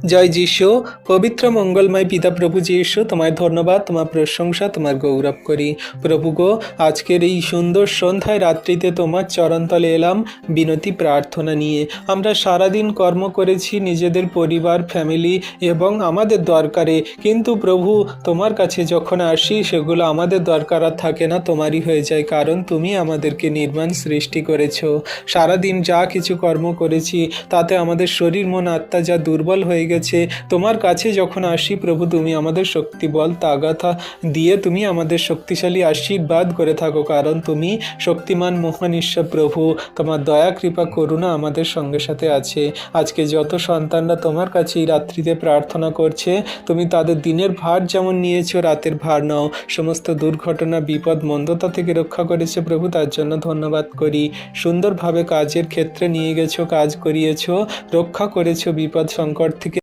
জয় যিশু। পবিত্র মঙ্গলময় পিতা প্রভু যিশু, তোমায় ধন্যবাদ, তোমার প্রশংসা, তোমার গৌরব করি। প্রভু গো, আজকের এই সুন্দর সন্ধ্যায় রাত্রিতে তোমার চরণতলে এলাম বিনতি প্রার্থনা নিয়ে। আমরা সারাদিন কর্ম করেছি নিজেদের পরিবার, ফ্যামিলি এবং আমাদের দরকারে, কিন্তু প্রভু তোমার কাছে যখন আসি সেগুলো আমাদের দরকার আর থাকে না, তোমারই হয়ে যায়, কারণ তুমি আমাদেরকে নির্মাণ সৃষ্টি করেছো। সারাদিন যা কিছু কর্ম করেছি তাতে আমাদের শরীর মন আত্মা যা দুর্বল হয়ে গেছে, তোমার কাছে যখন আসি প্রভু, তুমি আমাদের শক্তি বল তাগাথা দিয়ে তুমি আমাদের শক্তিশালী আশীর্বাদ করে থাকো, কারণ তুমি শক্তিমান মহান ঈশ্বর প্রভু। তোমার দয়া কৃপা করুণা আমাদের সঙ্গে সাথে আছে। আজকে যত সন্তানরা তোমার কাছে এই রাত্রিতে প্রার্থনা করছে, তুমি তাদের দিনের ভার যেমন নিয়েছো, রাতের ভার নাও। সমস্ত দুর্ঘটনা, বিপদ, মন্দতা থেকে রক্ষা করেছে প্রভু, তার জন্য ধন্যবাদ করি। সুন্দরভাবে কাজের ক্ষেত্রে নিয়ে গেছো, কাজ করিয়েছো, রক্ষা করেছো বিপদ সংকট থেকে।